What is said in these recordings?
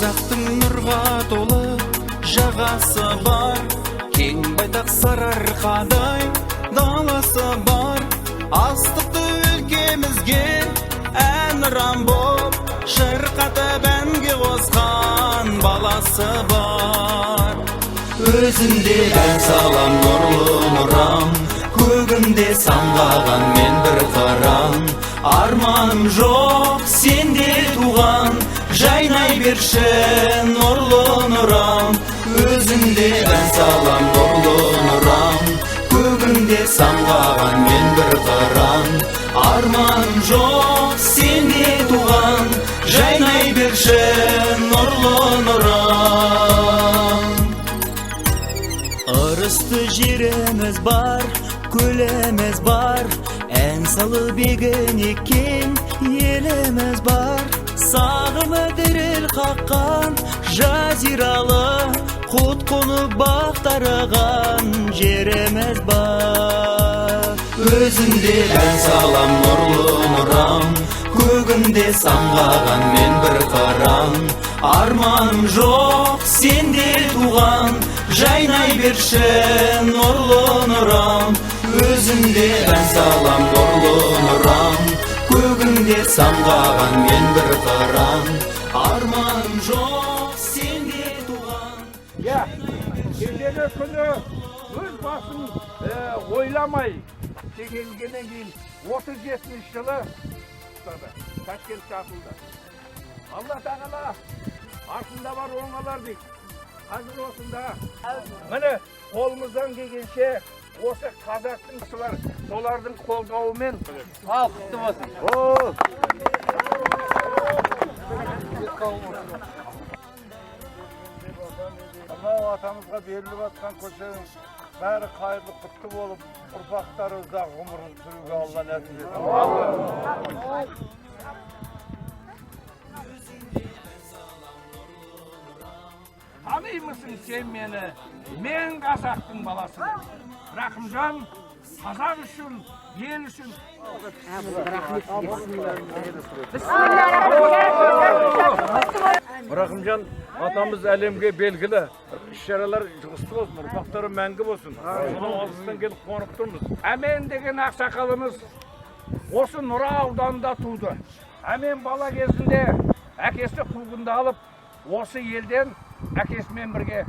қазақтың нұрға толы жағасы бар, кең байтақ сарыарқадай даласы бар. Астықты өлкемізге әнұран боп шырқатып әнге қосқан баласы бар. Өзінде ән салам нұрлы нұрам, көгімде самғаған мен бір қарам. Арманым жоқ сенде туған, жайнай берші нұрлы нұрам. Өзіңде ән салам нұрлы нұрам, көгімде самғаған мен бір қарам. Арманым жоқ сенде туған, жайнай берші нұрлы нұрам. Ырысты жеріміз бар, көліміз бар, ән салып егін еккен еліміз бар. Сағымы діріл қаққан жазиралы, құт қонып бақ тараған жеріміз бар. Өзінде ән салам нұрлы нұрам, көгімде самғаған мен бір қарам. Арманым жоқ сенде туған, жайнай берші нұрлы нұрам. Өзінде ән салам нұрлы нұрам, көгімде самғаған мен бір қарам. Арманым жоқ сенде туған. Ертеңгі күні өз басын ойламай келгеннен кейін 37 жылы Ташкентке атылды. Алла тағала артында бар оңалар дейді. Қазір осында міне қолымыздан келгенше осы қазақтың бар, солардың қолдауымен құтты болсын. Алла атамызға беріліп атқан көшенің бәрі қайырлы құтты болып, ұрпақтары ұзақ ғұмыр сүруге Алла нәсіп етсін. Tanıymısın sen beni? Men Қазақтың баласы. Рахымжан қазақ үшін, ел үшін. Рахымжан атамыз әлемге белгілі. Іс-шаралар жұғысты болсын, ұрпақтары мәңгі болсын. Соның алыстан келіп қуанып тұрмыз. Әмен деген ақсақалымыз осы Нұра ауданында туды. Әмен бала кезінде әкесі қуғынды алып, осы елден әкесімен бірге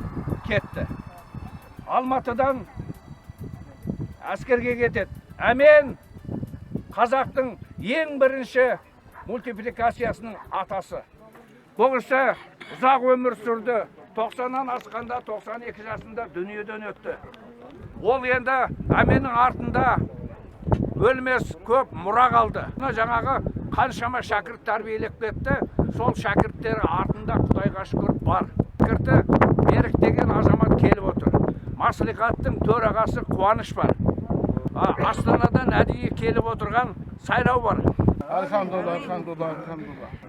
кетті. Алматыдан әскерге кетеді. Әмен қазақтың ең бірінші мультипликациясының атасы. Бұл кісі ұзақ өмір сүрді. 90-нан асқанда 92 жасында дүниеден өтті. Ол енді Әменнің артында өлмес көп мұра қалды. Жаңағы қаншама шәкірт тәрбиелеп кетті. Сол шәкірттері артында Құдайға шүкір бар. Шәкірті Берік деген азамат келіп отыр. Маслихаттың төрағасы Қуаныш бар. Астанадан әдейі келіп отырған Сайрау бар. Алхамдулилlah.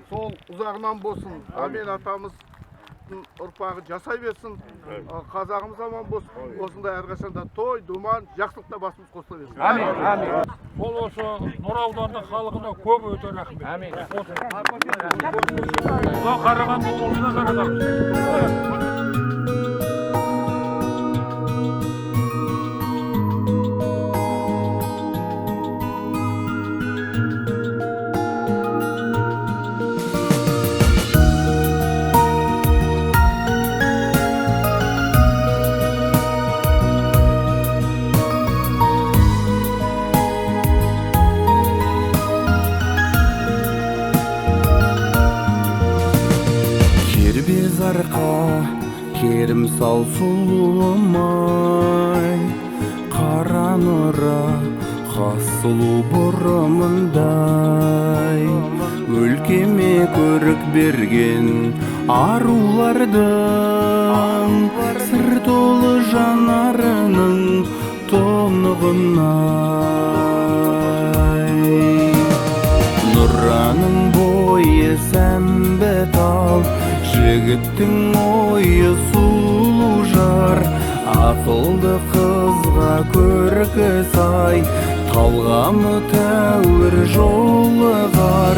Сол ұзағынан болсын. Әмен атамыз ұрпағы жасай берсін. Қазағымыз аман болсын. Осында әрқашанда той, думан, жақсылықта басымыз қосыла берсін. Амин. Ол осы Нұра ауданының халқына көп өте рахмет. Амин. Қарағанды облысына қарағанды. Керім сал сұлуымай, қара нұра қас сұлу бұрымындай. Өлкеме көрік берген арулардың сыр толы жанарының тұнығынай. Нұраның бойы сәмбі тал, жігіттің ойы сұлу жар. Ақылды қызға көркі сай, талғамы тәуір жолығар.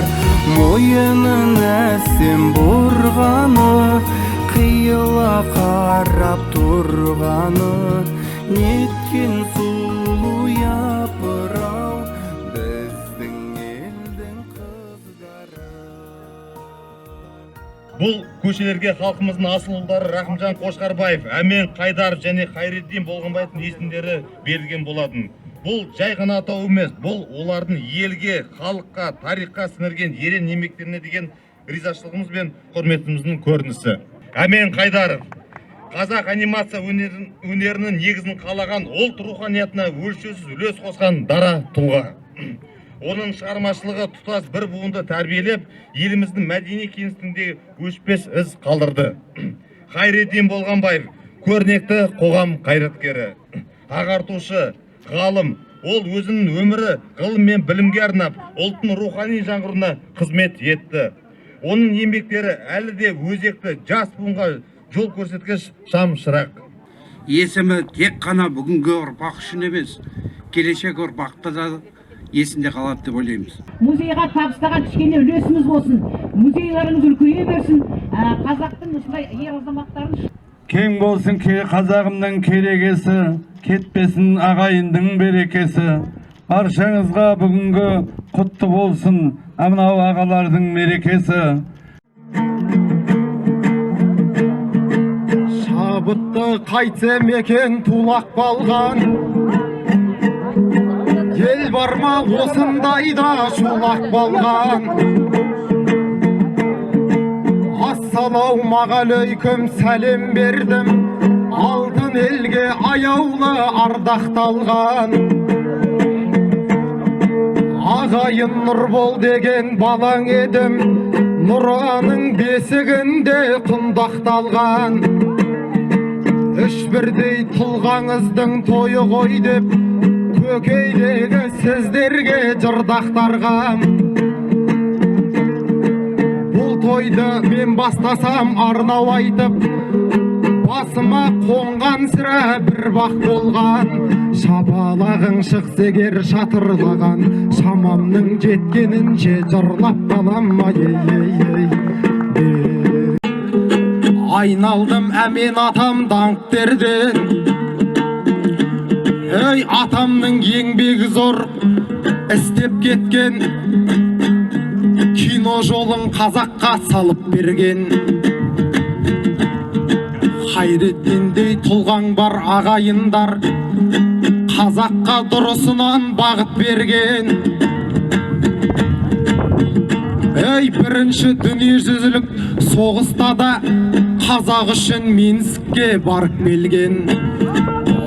бойының әсем бұрғаны, қиыла қарап тұрғаны, неткен сұлу япырау біздің елдің қыздары. Бұл көшелерге халқымыздың асыл ұлдары Рахымжан Қошқарбаев, Әмен Қайдаров және Хайреддин Болғанбаевтың есімдері берілген болатын. Бұл жай ғана атау емес, бұл олардың елге, халыққа, тарихқа сіңірген ерен еңбектеріне деген ризашылығымыз бен құрметіміздің көрінісі. Әмен Қайдаров қазақ анимация өнерінің негізін қалаған, ұлт руханиятына өлшеусіз үлес қосқан дара тұлға. Оның шығармашылығы тұтас бір буынды тәрбиелеп, еліміздің мәдени кеңістігінде өшпес із қалдырды. Хайреддин Болғанбаев көрнекті қоғам қайраткері, ағартушы, ғалым. Ол өзінің өмірі ғылым мен білімге арнап, ұлттың рухани жаңғыруына қызмет етті. Оның еңбектері әлі де өзекті, жас буынға жол көрсеткіш шам шырақ. Есімі тек қана бүгінгі ұрпақ үшін емес, келешек ұрпақта да есінде қалады деп ойлаймыз. Музейға табыстаған кішкене үлесіміз болсын, музейлеріңіз үлкейе берсін, қазақтың осындай ер азаматтарын кең болсын қазағымның керегесі, кетпесін ағайындың берекесі. Баршаңызға бүгінгі құтты болсын, мынау ағалардың мерекесі. Шабытты қайтсем екен тулақ балған, ел бар ма осындайда шулақ балған. Ассалаумағалейкум сәлем бердім, алтын елге аяулы ардақталған. Ағайын нұр бол деген балаң едім, нұраның бесігінде құндақталған. Үш бірдей тұлғаңыздың тойы ғой деп, көкейдегі сіздерге жырдақтарғам. Бұл тойды мен бастасам арнау айтып, басыма қонған сірә бір бақ болған. Шапалағың шықсегер шатырлаған, шамамның жеткенінше жырлап қалам. Айналдым әмен атам даңқтерден, ей атамның еңбегі зор істеп кеткен, кино жолын қазаққа салып берген. Хайреддиндей тұлғаң бар ағайындар, қазаққа дұрысынан бағыт берген. Ей бірінші дүниежүзілік соғыста да қазақ үшін Минскке барып келген.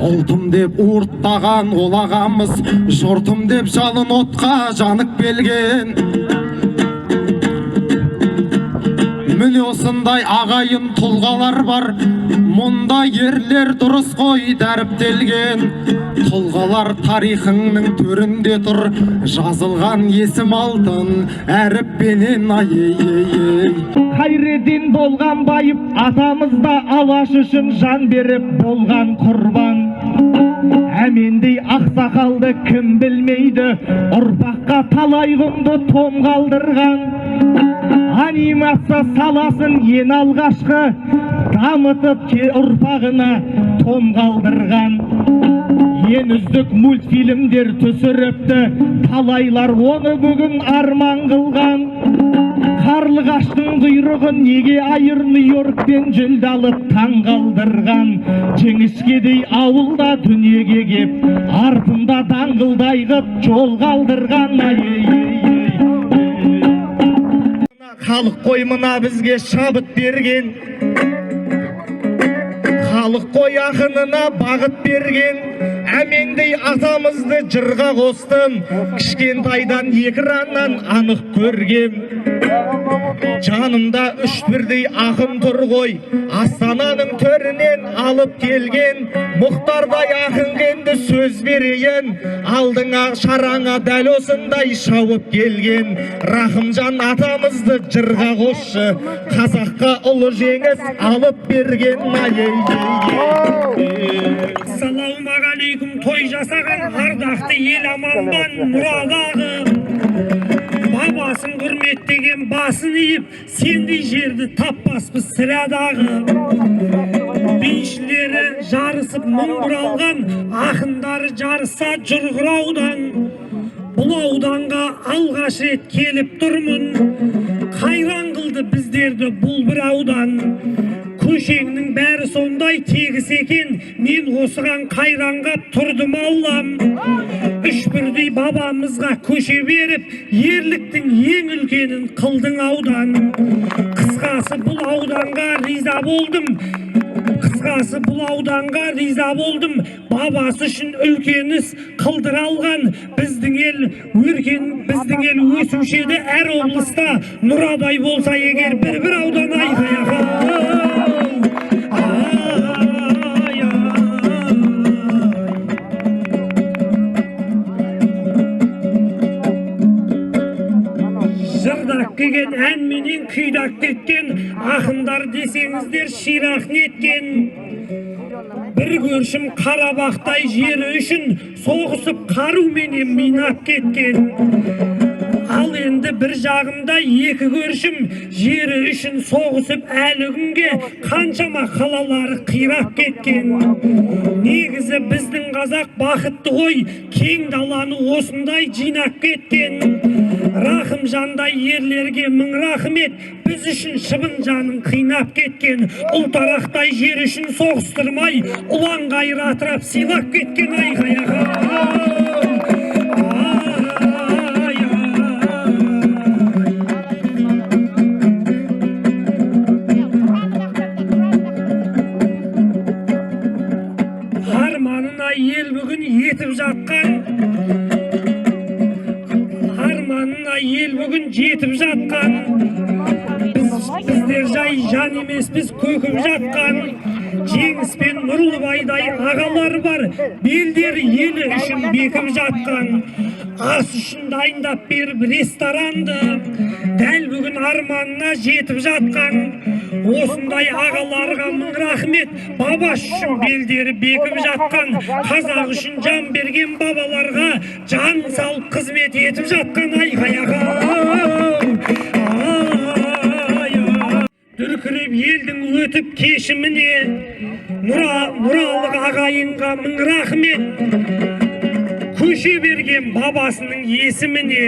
Ұлтым деп ұрттаған ол ағамыз, жұртым деп жалын отқа жанып келген. Міне осындай ағайын тұлғалар бар, мұнда ерлер дұрыс қой дәріптелген. Тұлғалар тарихыңның төрінде тұр, жазылған есім алтын әріппенен. Хайреддин Болғанбаев атамызда алаш үшін жан беріп болған құрбан. Әмендей ақсақалды кім білмейді, ұрпаққа талай құнды том қалдырған. Анимация саласын ең алғашқы дамытып ұрпағына том қалдырған. Ең үздік мультфильмдер түсіріпті, талайлар оны бүгін арман қылған. Қарлығаштың құйрығын неге айыр Нью-Йорктен жүлде алып таң қалдырған. Жеңішкедей ауылда дүниеге кеп, артында даңғылдай қып жол қалдырған. Халық қой мына бізге шабыт берген, халық қой ақынына бағыт берген. Әмендей атамызды жырға қостым, кішкентайдан экраннан анық көргем. Жанымда үш бірдей ақын тұр ғой, Астананың төрінен алып келген. Мұхтардай ақын енді сөз берейін, алдыңа шараңа дәл осындай шауып келген. Рахымжан атамызды жырға қосшы, қазаққа ұлы жеңіс алып берген. Ассалаумағалейкум, той жасаған ардақты ел аманбан мұрадағы. Бабасын құрметтеген басын иіп, сендей жерді таппаспыз сірәдағы. Бейшілері жарысып мұң бұралған, ақындары жарыса жұрғыраудан. Бұл ауданға алғаш рет келіп тұрмын, қайран қылды біздерді бұл бір аудан. Көшеңнің бәрі сондай тегіс екен, мен осыған қайранға тұрдым Аллам. Үш бірдей бабамызға көше беріп, ерліктің ең үлкенін қылдың аудан. Қысқасы бұл ауданға риза болдым, қысқасы бұл ауданға риза болдым. Бабасы үшін үлкен іс қылдыр алған. Біздің ел өркен, біздің ел өсуші еді әр облыста. Нұрадай болса егер бір аудан айқай. Жырдақ келген әнменен күйдақ кеткен, ақындар десеңіздер ширақ неткен. Бір көршім Қарабақтай жері үшін соғысып қаруменен минап кеткен. Ал енді бір жағында екі көршім жері үшін соғысып әлі күнге қаншама қалалары қирап кеткен. Негізі біздің қазақ бақытты ғой, кең даланы осындай жинап кеткен. Рахым жандай ерлерге мың рахмет, біз үшін шыбын жанын қинап кеткен. Ұлтарақтай жер үшін соғыстырмай, ұлан қайратырап сыйлап кеткен. Арманына ел бүгін етіп жатқан, арманына ел бүгін жетіп жатқан. Біздер жай жан емес, біз көкіп жатқан. Жеңіс пен Нұрлыбайдай ағалар бар, белдері елі үшін бекіп жатқан. Ас үшін дайындап беріп ресторанды, дәл бүгін арманына жетіп жатқан. Осындай ағаларға мың рахмет, бабаш үшін белдері бекіп жатқан. Қазақ үшін жан берген бабаларға жан салып қызмет етіп жатқан. Дүркіреп елдің өтіп кешіміне, Нұралық ағайынға мың рахмет. Көше берген бабасының есіміне.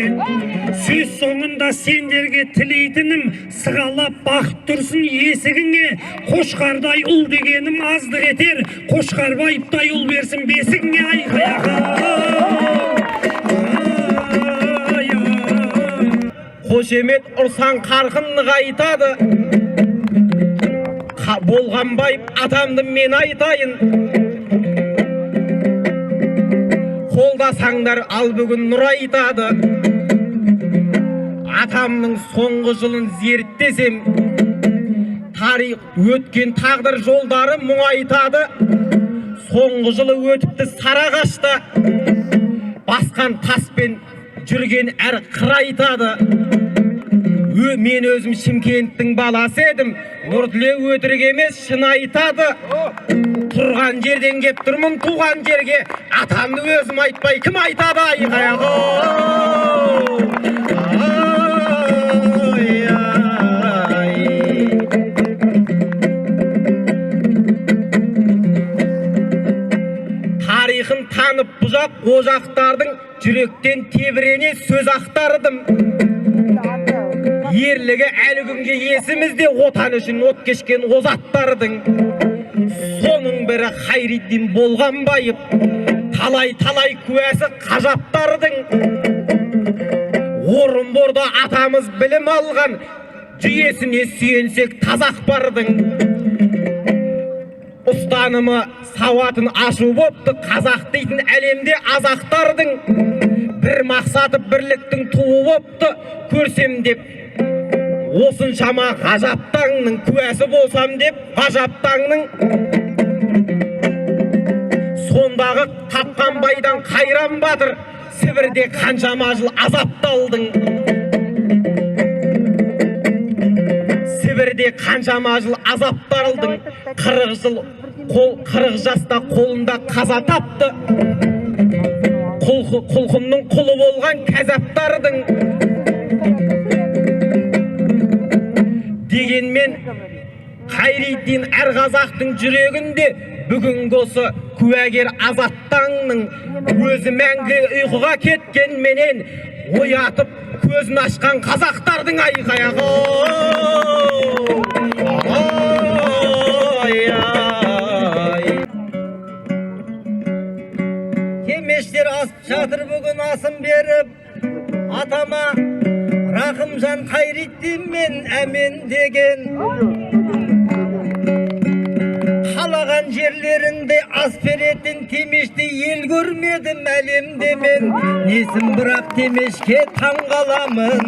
Сөз соңында сендерге тілейтінім, сығалап бақыт тұрсын есігіңе. Қошқардай ұл дегенім аздық етер, Қошқарбаевтай ұл берсін бесігіңе. Қошемет ұрсан қарқын нығайтады. Болғанбайып атамды мен айтайын. Қолдасаңдар ал бүгін нұр айтады. Атамның соңғы жылын зерттесем, тарих өткен тағдыр жолдары мұң айтады. Соңғы жылы өтіпті Сарағашта, басқан таспен жүрген әр қыр айтады. Мен өзім Шымкенттің баласы едім, Нұрділе өтірік емес шын айтады. Тұрған жерден кеп тұрмын туған жерге, атамды өзім айтпай кім айтады? Тарихын танып бұзақ ожақтардың, жүректен тебірене сөз ақтардым. Ерлігі әлі күнге есімізде, отан үшін от кешкен озаттардың. Соның бірі Хайриддин Болғанбаев, талай куәсі қажаптардың. Орынборда атамыз білім алған, жүйесіне сүйенсек тазақ бардың. Ұстанымы сауатын ашу бопты, қазақ дейтін әлемде азақтардың. Бір мақсаты бірліктің туы бопты, көрсем деп осыншама ғажаптаңның куәсі болсам деп ғажаптаңның. Сондағы Тапқанбайдан Қайран Батыр, Сібірде қаншама жыл азапталдың. Сібірде қаншама жыл азапталдың. 40 жаста қолында қаза тапты. Құлқынның құлы болған кәзаптардың. дегенмен Хайриддин әр қазақтың жүрегінде бүгінгі осы куәгер Азаттаңның өзі мәңгі ұйқыға кеткенменен оятып көзін ашқан қазақтардың айқайығы. Темештер асып жатыр бүгін асын беріп, атама Рахымжан Хайриддин мен әмен деген. Қалаған жерлерінде ас беретін Темешті ел көрмедім әлемде мен. Несін бірақ Темешке таң қаламын,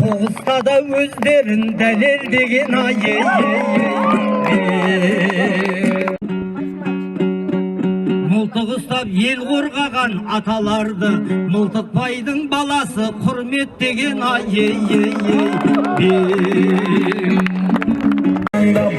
соғыста да өздерін дәлелдеген мылтық ұстап ел қорғаған аталарды мылтықбайдың баласы құрметтеген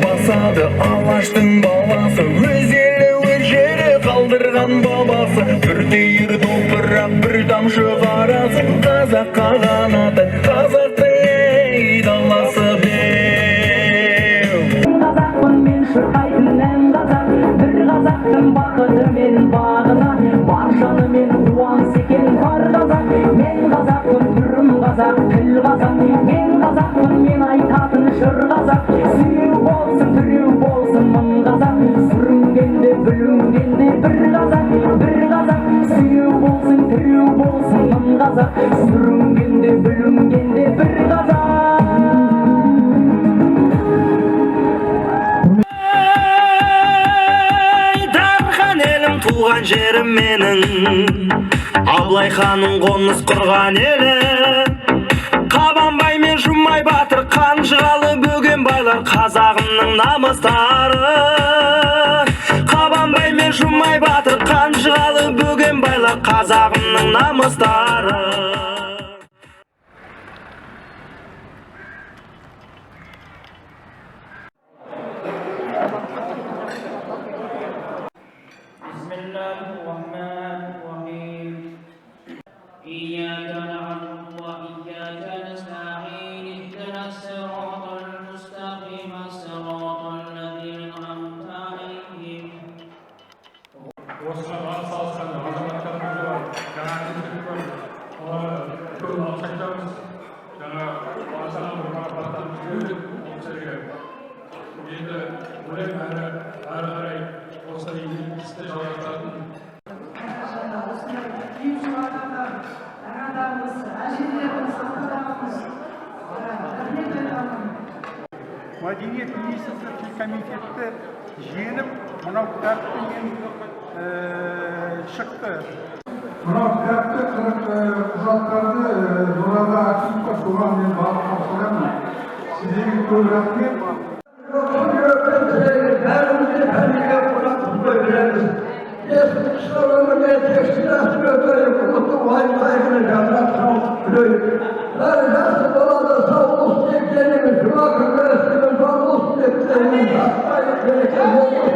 басады алаштың баласы, өз елі өз жері қалдырған бабасы. Бүртейір допырақ бір тамшы қарасы, қазаққа қанаты, қазақтың ей даласы деу. Қазақпын мен шырқайтын ән қазақ, бір қазақтың бақыты мен бағына, бар жаны мен қуаныс екен бар қазақ. Мен қазақпын, түрім қазақ, тіл қазақ, мен қазақпын, мен айтатын жыр қазақ. Сүйеу болсын, түреу болсын мың қазақ, сүрінгенде бүлінгенде бір қазақ, сүйеу болсын, түреу болсын мың қазақ, сүрінгенде бүлінгенде бір қазақ. Туған жерім менің, Абылай ханның қоныс құрған елі. Қабанбай мен Жұмай батыр, Қанжығалы Бөгенбайлар қазағымның намыстары. Қабанбай мен Жұмай батыр, Қанжығалы Бөгенбайлар қазағымның намыстары. إياك نعبد وإياك نستعين اهدنا الصراط المستقيم صراط الذين أنعمت عليهم. осыған салысқан азаматтарымыз бар, жаңа көптеп алсақтамыз, жаңа асана бір марапаттарымыз беріліп, ол жерге енді ойлаймын әрі қарай осы істі жалғастыратын. Мәдениет министрлігі комитеті жеңіп, мынау кітаппен шықты. Мынау кітапты құжаттарды Нұрада Акимовқа соған мен барып қосыламын. Сіздерге көп рахмет. Sağ olun.